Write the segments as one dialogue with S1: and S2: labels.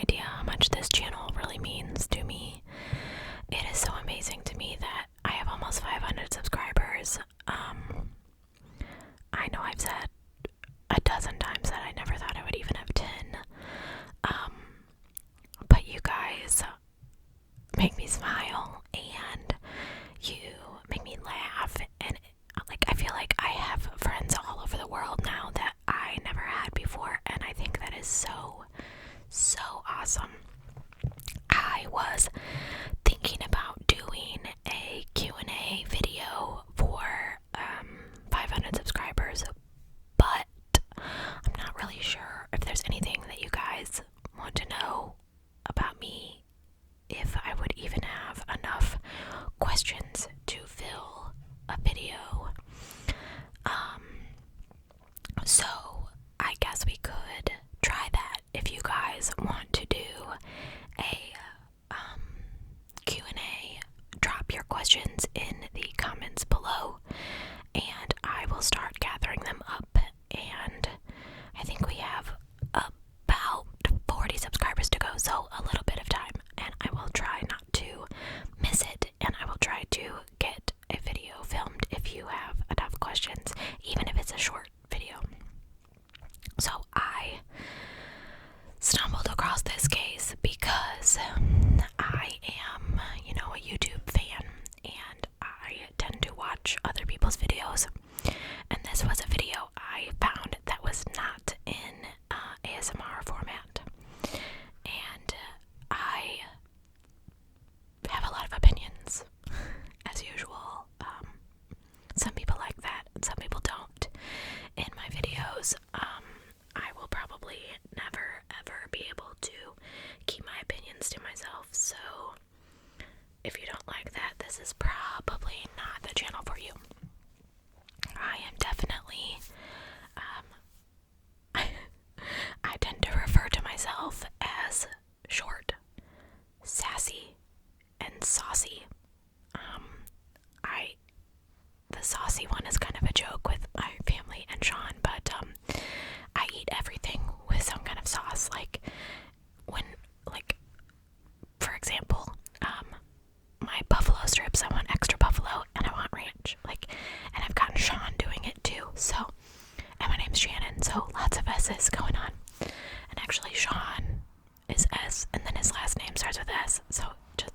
S1: idea how much this channel really means to me. It is so amazing to me that I have almost 500 subscribers. I know I've said a dozen times that I never thought I would even have 10. But you guys make me smile, and you make me laugh, and like I feel like I have friends all over the world now that I never had before, and I think that is so awesome. I was thinking about doing a Q&A video for 500 subscribers, but I'm not really sure if there's anything that you guys want to know about me, if I would even have enough questions to fill a video. So I guess we could try that if you guys want to do a Q&A. Drop your questions in the comments below, and I will start gathering them up. And I think we have about 40 subscribers to go, so a little bit of time, and I will try not to miss it, and I will try to get a video filmed if you have enough questions, even if it's a short video. So I stumbled across this case because I am, a YouTube fan, and I tend to watch other people's videos, and this was a video I found that was not in ASMR format, and I have a lot of opinions, as usual. Some people like that, and some people don't. In my videos, I will probably never ever be able to keep my opinions to myself, so if you don't like that, this is probably not the channel for you. I am definitely, I tend to refer to myself as short, sassy, and saucy. The saucy one is kind of a joke with my family and Sean, but I eat everything with some kind of sauce. Like for example, my buffalo strips, I want extra buffalo, and I want ranch. And I've gotten Sean doing it too. So, and my name's Shannon, so lots of S's going on. And actually, Sean is S, and then his last name starts with S. So just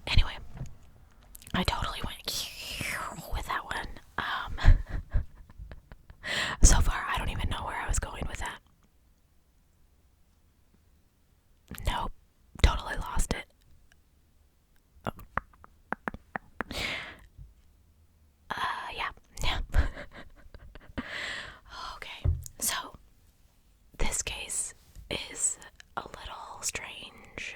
S1: Anyway, I totally went with that one. So far, I don't even know where I was going with that. Nope, totally lost it. Yeah. Okay, so this case is a little strange.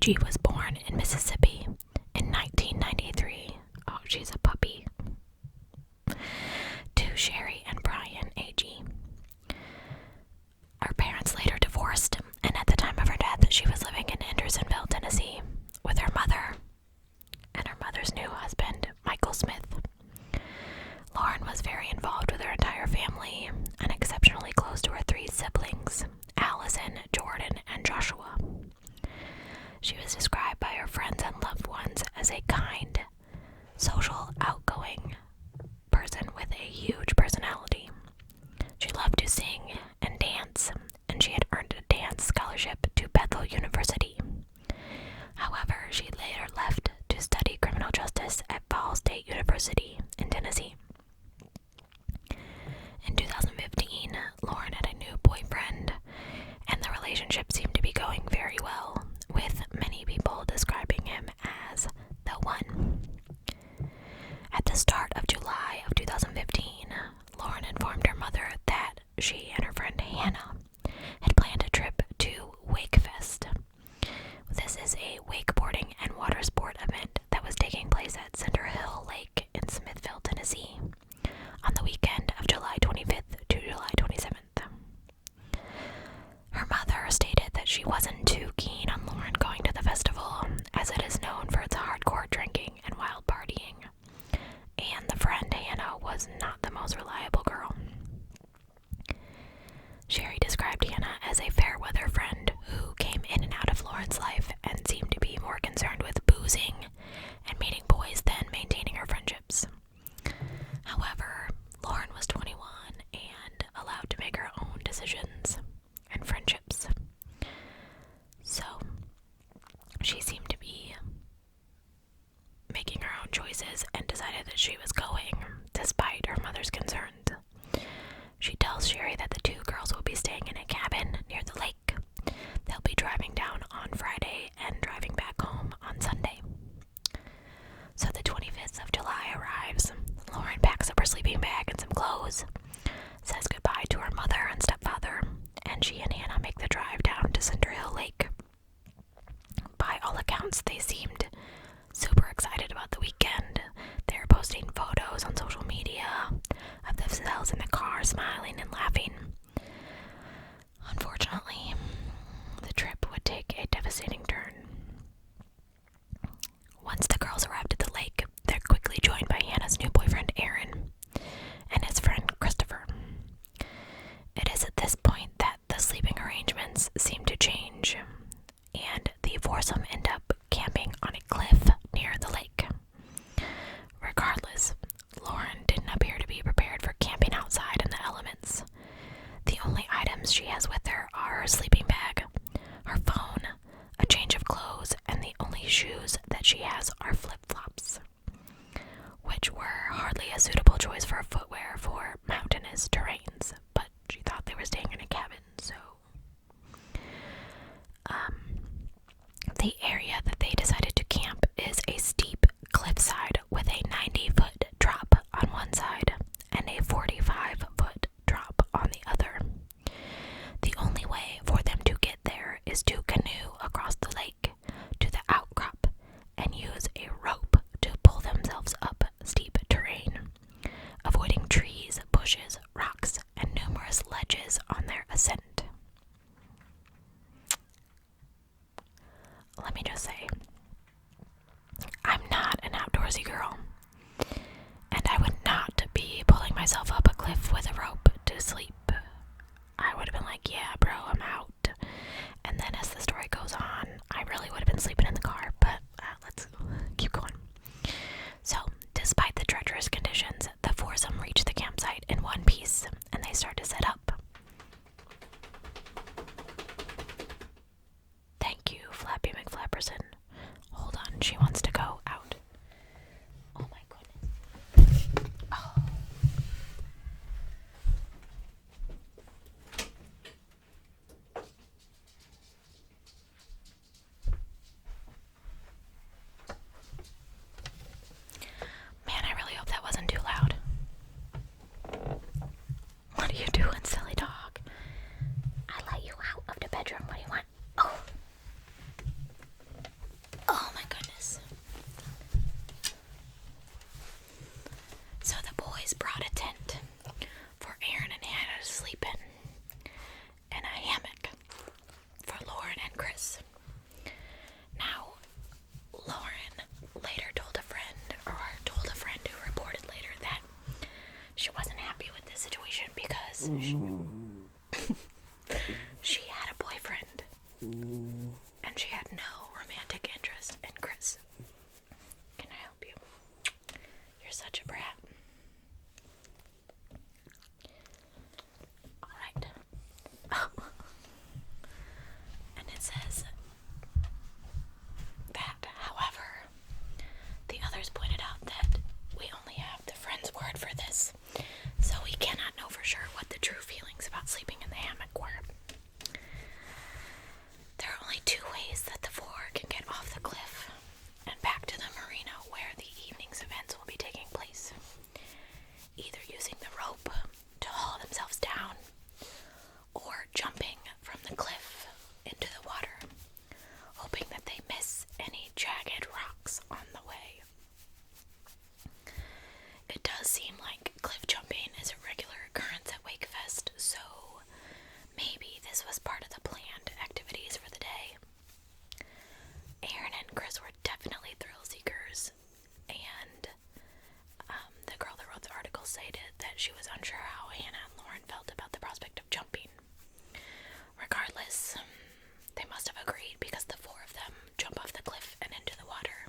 S1: Agee was born in Mississippi in 1993. Oh, she's a puppy. To Sherry and Brian Agee. Her parents later divorced, and at the time of her death, she was living in Hendersonville, Tennessee, with her mother and her mother's new husband, Michael Smith. Lauren was very involved with her entire family and exceptionally close to her three siblings, Allison, Jordan, and Joshua. She was described by her friends and loved ones as a kind, social, outgoing person with a huge personality. She loved to sing and dance, and she had earned a dance scholarship to Bethel University. However, she later left to study criminal justice at Ball State University in Tennessee. In 2015, Lauren had a new boyfriend, and the relationship seemed to be going very well, with many people describing him as the one. At the start of July of 2015, Lauren informed her mother that she and her friend Hannah had planned a trip to Wakefest. This is a wakeboarding and water sport event that was taking place at Cinder Hill Lake in Smithville, Tennessee, on the weekend of July 25th to July 27th. Her mother stated that she wasn't too keen on Lauren going to the festival, as it is known for its hardcore drinking and wild partying, and the friend Hannah was not the most reliable girl. Sherry described Hannah as a fair-weather friend who came in and out of Lauren's life and seemed to be more concerned with boozing and meeting boys than maintaining her friendships. However, Lauren was 21 and allowed to make her own decisions and friendships. So, she seemed to be making her own choices and decided that she was going, despite her mother's concerns. She tells Sherry that the two girls will be staying in a cabin near the lake. They'll be driving down on Friday and driving back home on Sunday. So the 25th of July arrives. Lauren packs up her sleeping bag and some clothes, says goodbye to her mother and stepfather, and she and Hannah make the drive down to Cinder Hill Lake. By all accounts, they seemed super excited about the weekend. They were posting photos on social media of themselves in the car, smiling and laughing. Unfortunately, the trip would take a devastating turn. Once the girls arrived at the lake, they're quickly joined by Hannah's new boyfriend Aaron and his friend Christopher. It is at this point that the sleeping arrangements seem to change, and the foursome end up camping on a cliff near the lake. Regardless, Lauren didn't appear to be prepared for camping outside in the elements. The only items she has with her are her sleeping bag, her phone, a change of clothes, and the only shoes that she has are flip-flops, which were hardly a suitable choice for footwear for mountainous terrains, but she thought they were staying in a cabin, so the area that they decided to camp is a steep cliffside with a 90-foot drop on one side and a 45-foot drop on the other. The only way for them to get there is to canoe across the lake to the outcrop and use a rope to pull themselves up steep terrain, avoiding trees, bushes, rocks, and numerous ledges on their ascent. Let me just say, I'm not an outdoorsy girl, and I would not be pulling myself up a cliff with a rope to sleep. I would have been like, yeah, bro, I'm out. And then as the story goes on, I really would have been sleeping in the car, but let's keep going. So, despite the treacherous conditions, the foursome reach the campsite in one piece, and they start to set up. boys brought a tent for Aaron and Hannah to sleep in, and a hammock for Lauren and Chris. Now, Lauren later told a friend who reported later that she wasn't happy with this situation because she had a boyfriend and she had no romantic interest in Chris. Can I help you? You're such a brat. Alright. And it says that, however, the others pointed out that we only have the friend's word for this, so we cannot know for sure what the true feelings about sleeping in the hammock were. There are only two ways that the four can get off the cliff and back to the marina where the evening's events will be taking place. Either using the rope to haul themselves down, or jumping from the cliff into the water, hoping that they miss any jagged rocks on the way. It does seem like cliff jumping is a regular occurrence at Wakefest, so maybe this was part of the planned activities for the day. Aaron and Chris were definitely thrill seekers, and the girl that wrote the article stated that she was unsure how Hannah and Lauren felt about the prospect of jumping. Regardless, they must have agreed because the four of them jump off the cliff and into the water.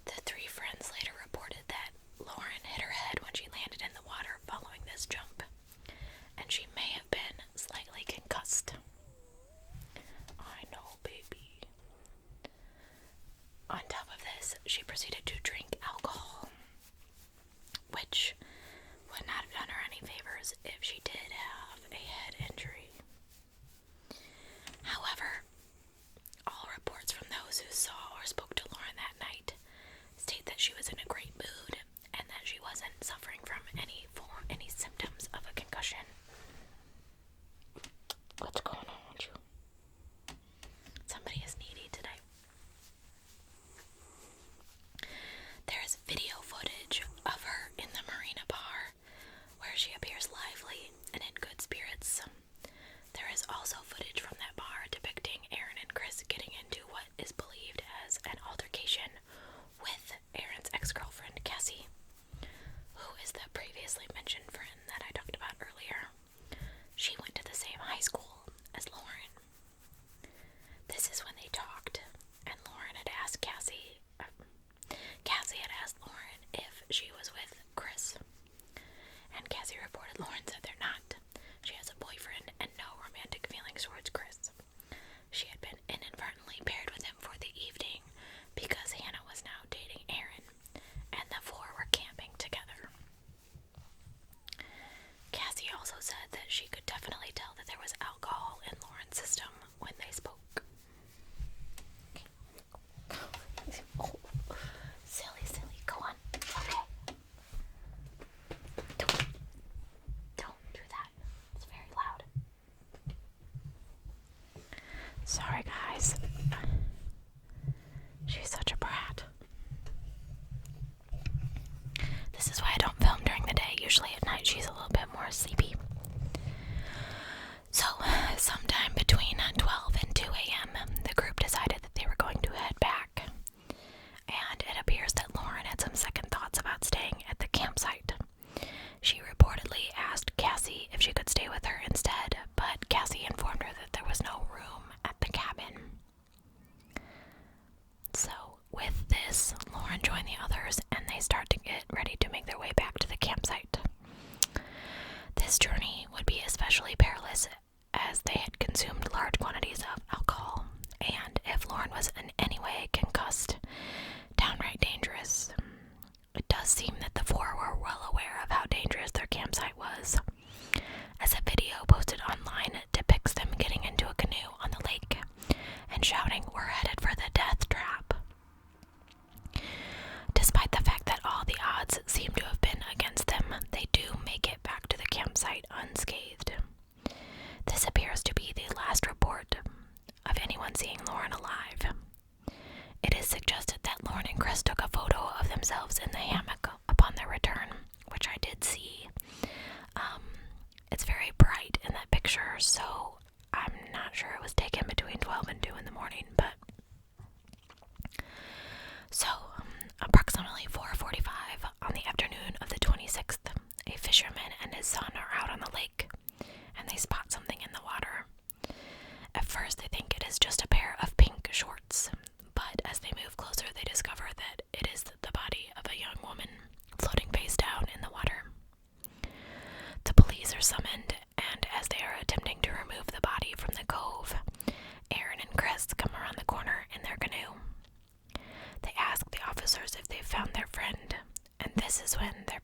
S1: The three friends later reported that Lauren hit her head when she landed in the water following this jump, and she may have been slightly concussed. I know, baby. On top of this, she proceeded to drink alcohol, which would not have done her any favors if she did have a head injury. However, all reports from those who saw or spoke to Lauren that night state that she was in a great mood and that she wasn't suffering from any symptoms of a concussion. What's going on with you? Somebody is needy today. There is video footage of her in the marina bar where she appears lively and in good spirits. There is also footage from that bar depicting Aaron and Chris getting into what is believed as an altercation with Aaron's ex-girlfriend, Cassie, who is the previously mentioned friend that I talked about earlier. She went to the same high school as Lauren. This is when they talked, and Lauren had asked Cassie had asked Lauren if she was with Chris, and Cassie reported Lauren said they're not. She has a boyfriend and no romantic feelings towards Chris. She had been inadvertently paired with him for the evening because Hannah was now dating Aaron, and the four were camping together. Cassie also said that she could definitely tell that there was alcohol in Lauren's system when they spoke. Oh, silly, go on. Okay. Don't do that. It's very loud. Sorry, guys. She's such a brat. This is why I don't film during the day. Usually at night she's a little bit more sleepy. So, sometime between 12 and 2 a.m., the group decided that they were going to head back. And it appears that Lauren had some second thoughts about staying at the campsite. She reportedly asked Cassie if she could stay with her instead, but Cassie informed her that there was no room at the cabin. So, with this, Lauren joined the others and they start to get ready to make their way back to the campsite. This journey would be especially perilous as they had consumed large quantities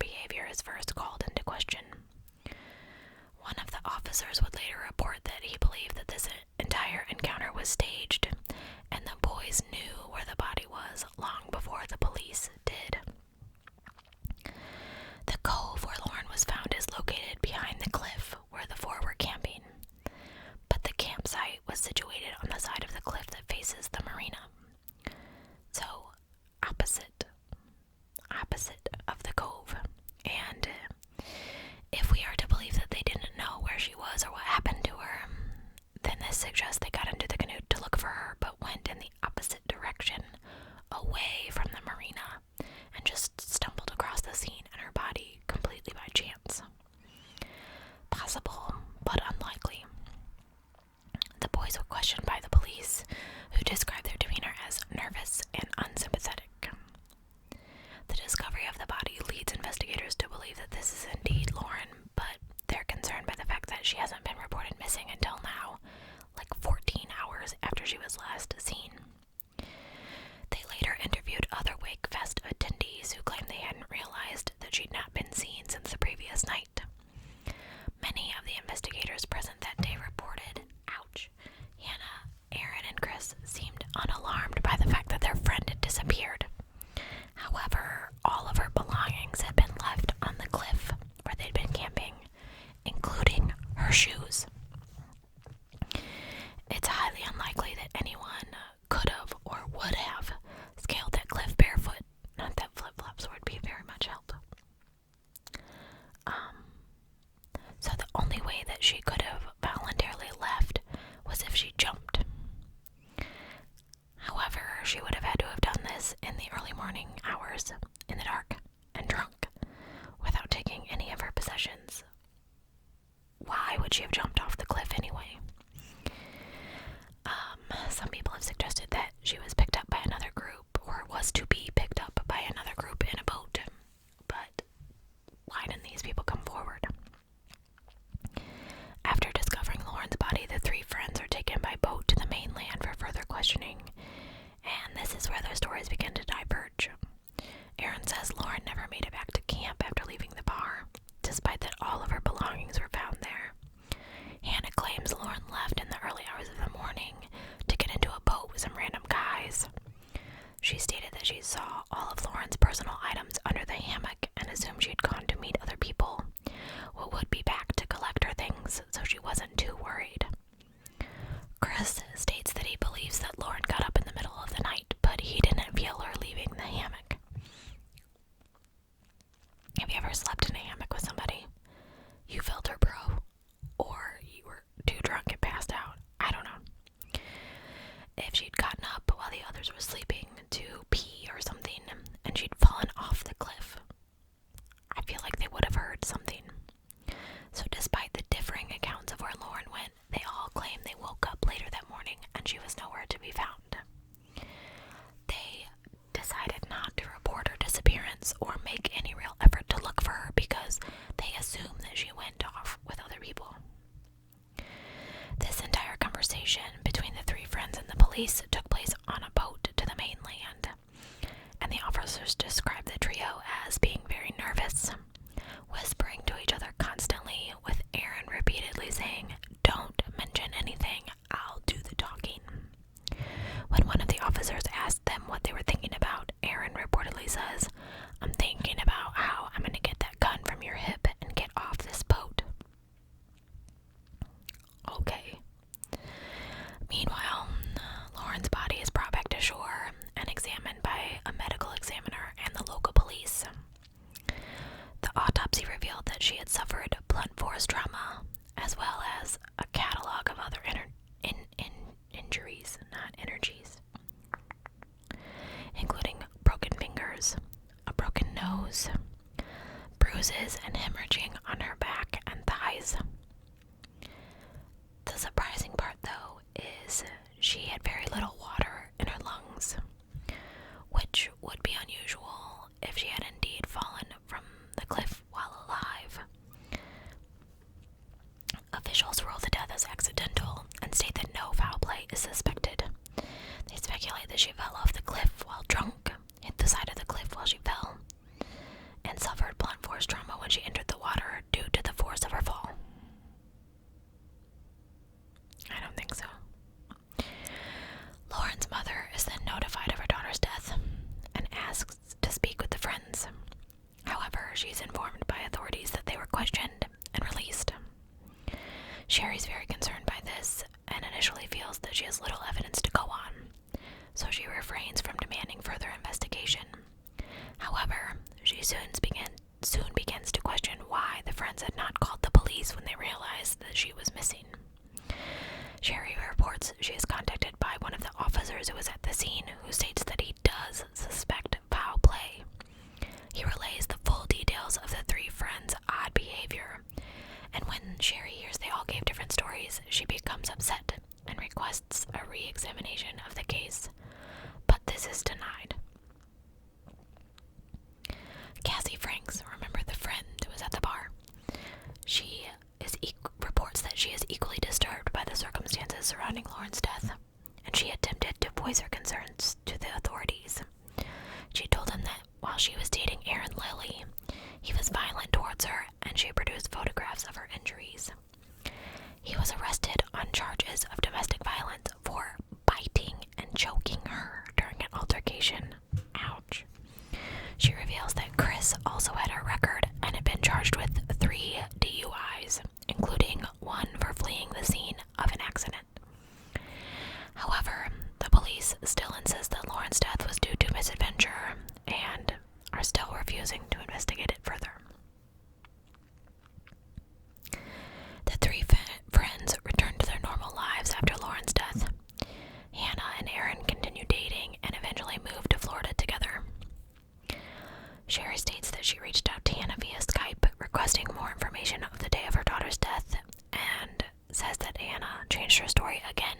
S1: behavior is first called into question. One of the officers would later report that he believed that this entire encounter was staged, and the boys knew where the body was long before the police did. The cove where Lauren was found is located behind the cliff where the four were camping, but the campsite was situated on the side of the cliff that faces the marina. So, opposite of the cove. And if we are to believe that they didn't know where she was or what happened to her, then this suggests they got into the canoe to look for her, but went in the opposite direction, away from the marina, and just stumbled across the scene and her body completely by chance. Possible, but unlikely. The boys were questioned by the police, who described their demeanor as nervous and unsympathetic. The discovery of the body leads investigators to believe that this is indeed Lauren, but they're concerned by the fact that she hasn't been reported missing until now, like 14 hours after she was last seen. They later interviewed other Wakefest attendees who claimed they hadn't realized that she'd not been seen since the previous night. Many of the investigators present that day reported, ouch, Hannah, Aaron, and Chris seemed unalarmed by the fact that their friend had disappeared. However, all of her belongings had been left on the cliff where they'd been camping, including her shoes. It's highly unlikely that anyone could have or would have scaled that cliff barefoot. Not that flip-flops would be very much help. So the only way that she could have voluntarily left was if she jumped. However, she would have had to have done this in the early morning hours, in the dark, and drunk, without taking any of her possessions. Why would she have jumped off the cliff anyway? Some people have suggested that she was picked up by another group, or was to be picked up by another group in a boat. But why didn't these people come forward? After discovering Lauren's body, the three friends are taken by boat to the mainland for further questioning, and this is where their stories begin to diverge. Aaron says Lauren never made it back to camp after leaving the bar, despite that all of her belongings were found there. Hannah claims Lauren left in the early hours of the morning to get into a boat with some random guys. She stated that she saw all of Lauren's personal items under the hammock and assumed she'd gone to meet other people who would be back to collect her things, so she wasn't too worried. Chris states that he believes that Lauren got up in the middle of the night, but he didn't feel her leaving the hammock. Have you ever slept in a hammock with somebody? You felt her, bro. Or you were too drunk and passed out. I don't know. If she'd gotten up while the others were sleeping to pee or something, and she'd fallen off the cliff, I feel like they would have heard something. So despite the differing accounts of where Lauren went, they all claim they woke up later that morning and she was nowhere to be found. They decided not to report her disappearance or make any real effort to look for her because they assume that she went off with other people. This entire conversation between the three friends and the police took place on a boat to the mainland, and the officers described the trio as being very nervous, whispering to each other constantly, with Aaron repeatedly saying, "Don't mention anything, I'll do the talking." When one of the officers asked them what they were thinking about, Aaron reportedly says, "I'm thinking about how I'm going to get that gun from your hip and get off this boat." Okay. Meanwhile, Lauren's body is brought back to shore and examined by a medical examiner and the local police. The autopsy revealed that she had suffered blunt force trauma, as well as a catalog of other injuries, not energies, including broken fingers, a broken nose, bruises and hemorrhaging on her back and thighs. The surprising part, though, is she had very little water in her lungs, which would be unusual if she had indeed fallen from the cliff while alive. Officials rule the death as accidental and state that no foul play is suspected. They speculate that she fell off the cliff while drunk, hit the side of the cliff while she fell, and suffered blunt force she's informed by authorities that they were questioned and released. Sherry's very concerned by this and initially feels that she has little evidence to go on, so she refrains from demanding further investigation. However, she soon begins to question why the friends had not called the police when they realized that she was missing. Sherry reports she is contacted by one of the officers who was at the scene, who states that he does suspect foul play. He relays the full details of the three friends' odd behavior, and when Sherry hears they all gave different stories, she becomes upset and requests a re-examination of the case, but this is denied. Cassie Franks, remember the friend who was at the bar? She reports that she is equally disturbed by the circumstances surrounding Lauren's death, and she attempted to voice her concerns to the authorities. She told them that while she was dating Aaron Lilly, he was violent towards her, and she produced photographs of her injuries. He was arrested on charges of domestic violence for biting and choking her during an altercation. Ouch. She reveals that Chris also had a record and had been charged with 3 DUIs, including one for fleeing the scene of an accident. However, the police still insist that Lauren's death was due to misadventure and are still refusing to investigate it further. The three friends returned to their normal lives after Lauren's death. Hannah and Aaron continued dating and eventually moved to Florida together. Sherry states that she reached out to Hannah via Skype, requesting more information of the day of her daughter's death, and says that Hannah changed her story again,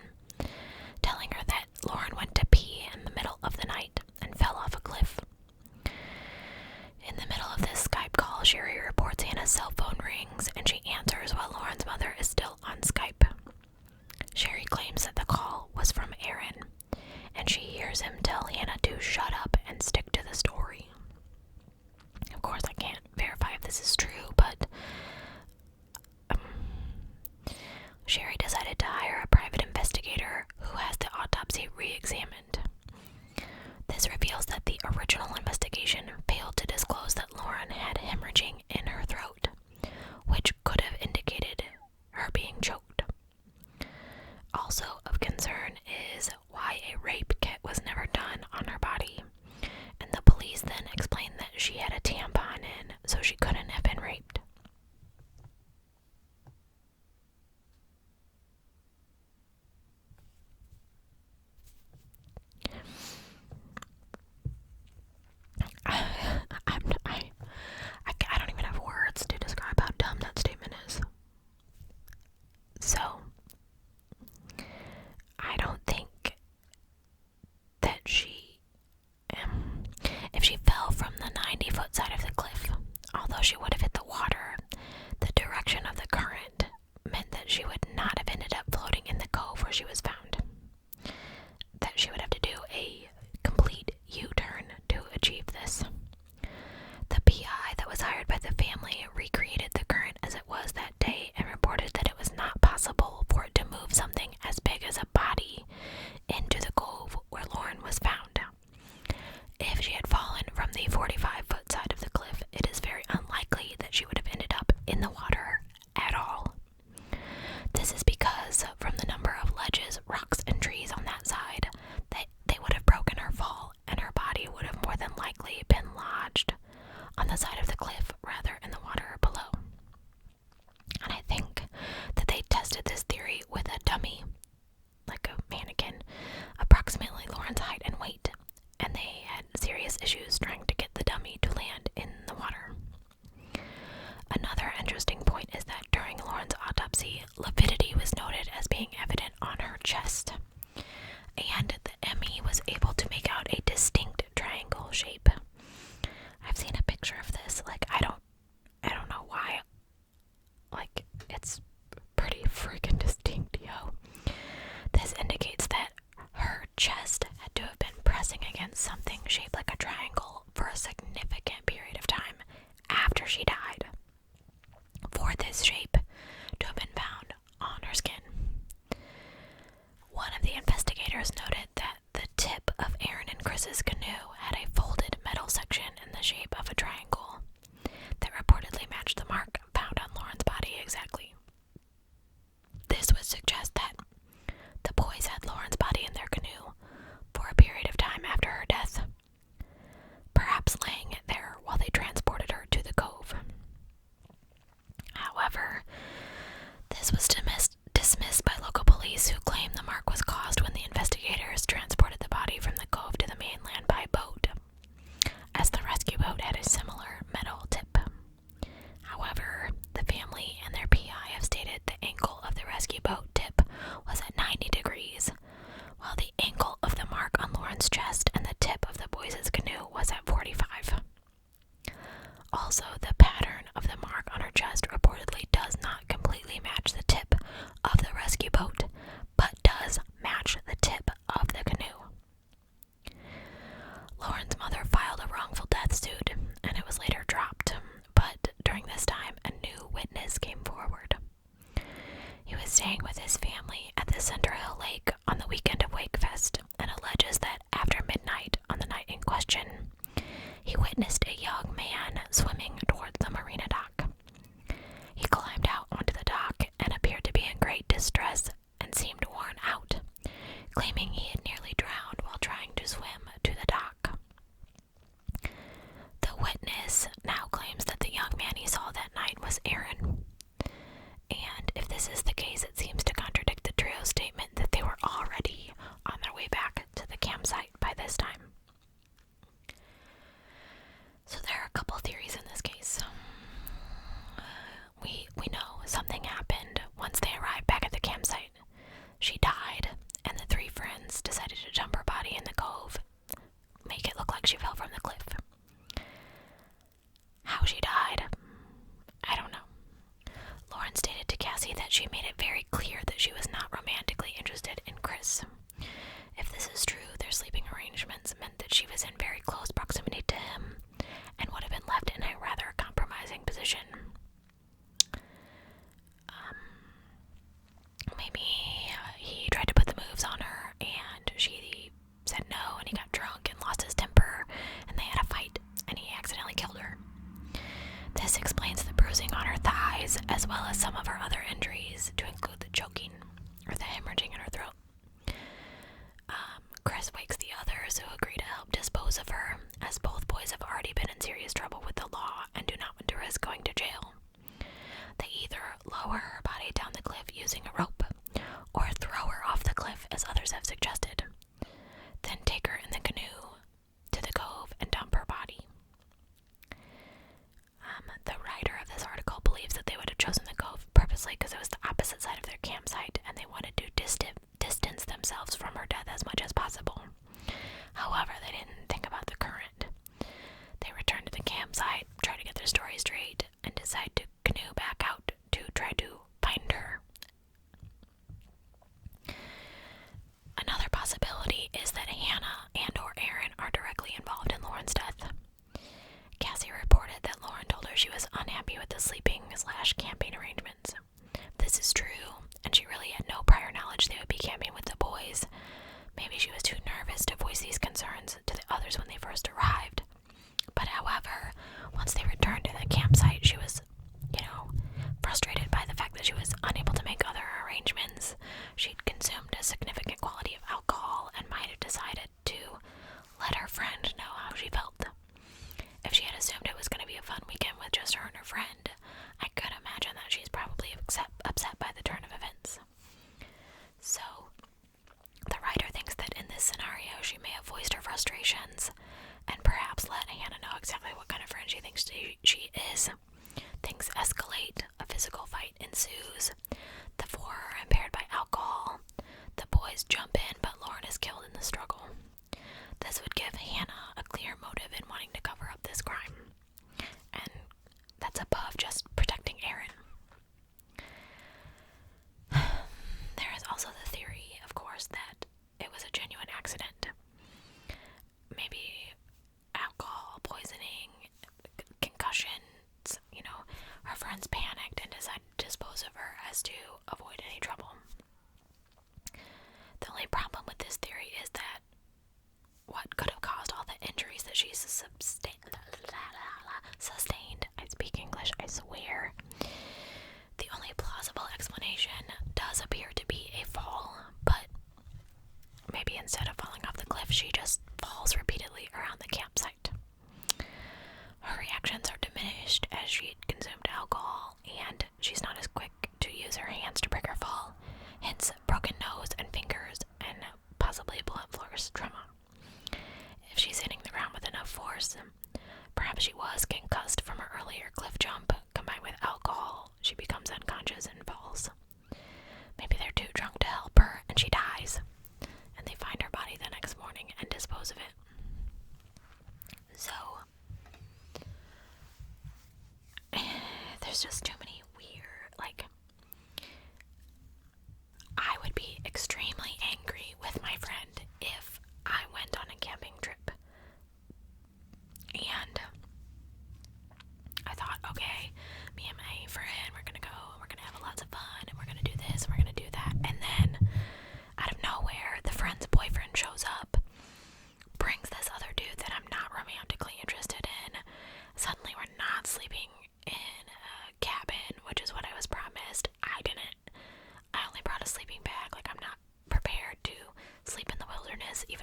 S1: telling her that Lauren went to pee in the middle of the night and fell off a cliff. In the middle of this Skype call, Sherry reports Hannah's cell phone rings, and she answers while Lauren's mother is still on Skype. Sherry claims that the call was from Aaron, and she hears him tell Hannah to shut up and stick to the story. Of course, I can't verify if this is true, but Sherry decided to hire a private investigator who has the autopsy re-examined. This reveals that the original investigation failed to disclose that Lauren had hemorrhaging in her throat, which could have indicated her being choked. Also of concern is why a rape kit was never done on her body, and the police then explained that she had a tampon in, so she couldn't have been raped. I don't even have words to describe how dumb that statement is. So, I don't think that if she fell from the 90-foot side of the cliff, although she would have hit the water, the direction of the current meant that she would not have ended up floating in the cove where she was found. That she would have to do a complete U-turn to achieve this. The PI that was hired by the family recreated the current as it was that day and reported that it was not possible for it to move something as big as a body into the cove where Lauren was found. If she had fallen from the 45-foot side of the cliff, it is very unlikely that Aaron. And if this is the case, it seems to contradict the trio's statement that they were already on their way back to the campsite by this time. So there are a couple theories in this case. We know something happened once they arrived back at the campsite. She died, and the three friends decided to dump her body in the cove, make it look like she fell from the cliff. How she died, I don't know. Lauren stated to Cassie that she made it very clear that she was not romantically interested in Chris. If this is true, their sleeping arrangements meant that she was in very close proximity to him and would have been left in a rather compromising position. Maybe he tried to put the moves on her and she said no, and he got drunk and lost his temper and they had a fight and he accidentally killed her. This explains the bruising on her thighs as well as some of her other injuries, to include the choking or the hemorrhaging in her throat. Chris wakes the others, who agree to help dispose of her, as both boys have already been in serious trouble with the law and do not want to risk going to jail. They either lower her body down the cliff using a rope, or throw her off the cliff as others have suggested, then take her in the canoe to the cove and dump her body. The writer of this article believes that they would have chosen the cove purposely because it was the opposite side of their campsite and they wanted to distance themselves from her death as much as possible. However, they didn't think about the current. They returned to the campsite, try to get their story straight, and decide to canoe back out to try to find her. Another possibility is that Hannah and or Aaron are directly involved in Lauren's death. Cassie reported that Lauren told her she was unhappy with the sleeping/camping arrangements. This is true, and she really had no prior knowledge they would be camping with the boys. Maybe she was too nervous to voice these concerns to the others when they first arrived. But however, once they returned to the campsite, she was, frustrated by the fact that she was unable to make other arrangements. She'd consumed a significant quantity of alcohol and might have decided to let her friend know how she felt. If she had assumed it was going to be a fun weekend with just her and her friend, I could imagine that she's probably upset by the turn of events. So, the writer thinks that in this scenario she may have voiced her frustrations and perhaps let Hannah know exactly what kind of friend she thinks she is. Things escalate, a physical fight ensues, the four are impaired by alcohol, the boys jump in but Lauren is killed in the struggle. This would give Hannah a clear motive in wanting to cover up this crime, and that's above just protecting Aaron. There is also the theory, of course, that it was a genuine accident. Maybe alcohol poisoning, concussions, her friends panicked and decided to dispose of her as to avoid any trouble. The only problem with this theory is that what could have caused all the injuries that she sustained, I speak English, I swear. The only plausible explanation does appear to be a fall, but maybe instead of falling off the cliff, she just falls repeatedly around the campsite. Her reactions are diminished as she had consumed alcohol, and she's not as quick to use her hands to break her fall, hence broken nose and fingers and possibly blunt force trauma. If she's hitting the ground with enough force, perhaps she was concussed from her earlier cliff jump. Combined with alcohol, she becomes unconscious and falls. Maybe they're too drunk to help her and she dies, and they find her body the next morning and dispose of it. So, there's just too many weird, I would be extremely angry with my friend if I went on a camping trip and I thought, okay, me and my friend, we're gonna go and we're gonna have lots of fun and we're gonna do this and we're gonna do that, and then out of nowhere the friend's boyfriend shows up, brings this other dude that I'm not romantically interested in. Suddenly we're not sleeping in a cabin, which is what I was promised. I only brought a sleeping bag. I'm not prepared to sleep in the wilderness, even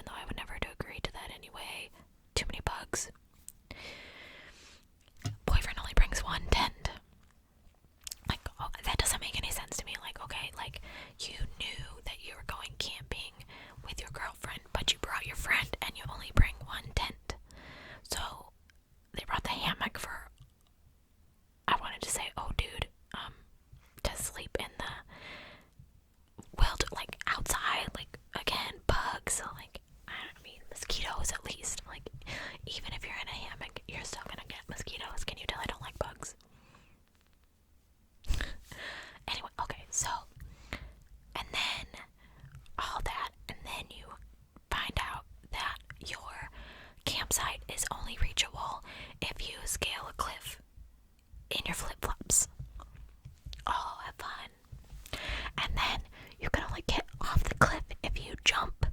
S1: in your flip-flops. Oh, have fun. And then you can only get off the cliff if you jump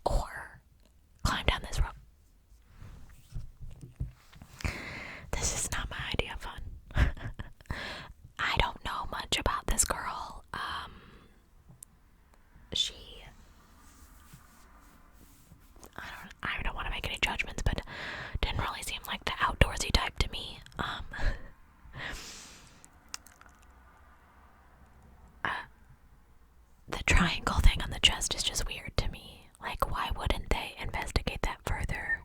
S1: or climb down this rope. This is not my idea of fun. I don't know much about this girl. I don't want to make any judgments, but didn't really seem like the outdoorsy type to me. The triangle thing on the chest is just weird to me. Like, why wouldn't they investigate that further?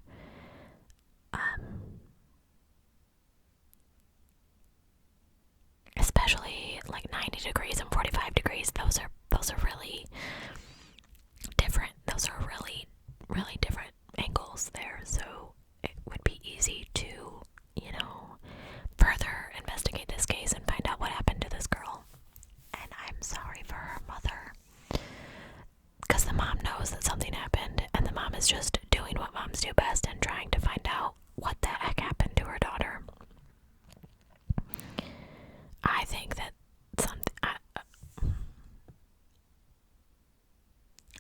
S1: Especially like 90 degrees and 45 degrees. Those are really different. Those are really, really different angles there. So it would be easy to, further investigate this case and find out what happened to this girl. And I'm sorry for her mother, because the mom knows that something happened, and the mom is just doing what moms do best and trying to find out what the heck happened to her daughter. I think that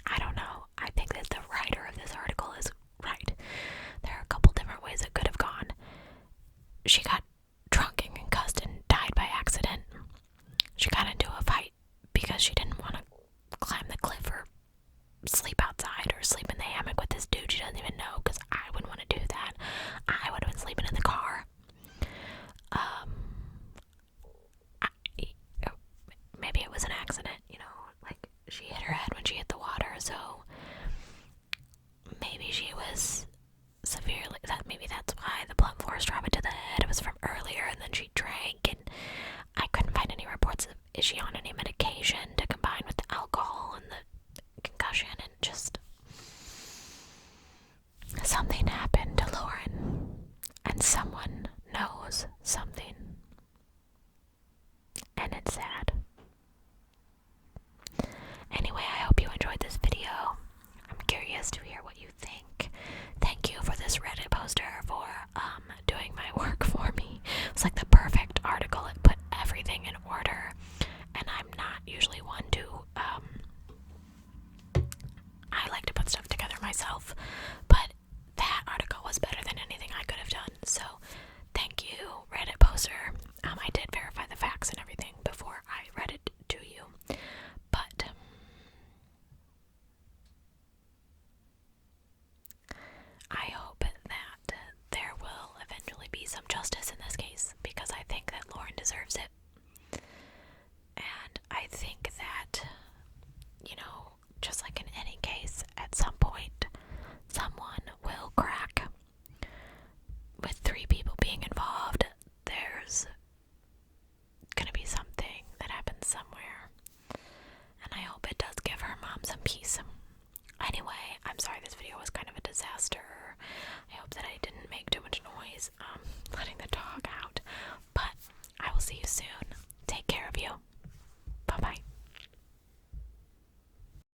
S1: I don't know. I think that the writer of this article is right. There are a couple different ways it could have gone. She got drunk and concussed and died by accident. She got into a fight because she didn't want to climb the cliff or sleep outside or sleep in the hammock with this dude she doesn't even know, because I wouldn't want to do that. I would have been sleeping in the car. Maybe it was an accident, like she hit her head when she hit the water, so maybe she was severely, maybe that's why the blunt force trauma to the head was from earlier, and then she drank, and I couldn't find any reports of, is she on any medication to combine with the alcohol and the concussion, and just something happened to Lauren, and someone knows something, and it's sad. Anyway, I hope you enjoyed this video. I'm curious to hear what you think. Thank you for this Reddit poster for doing my work for me. It's like the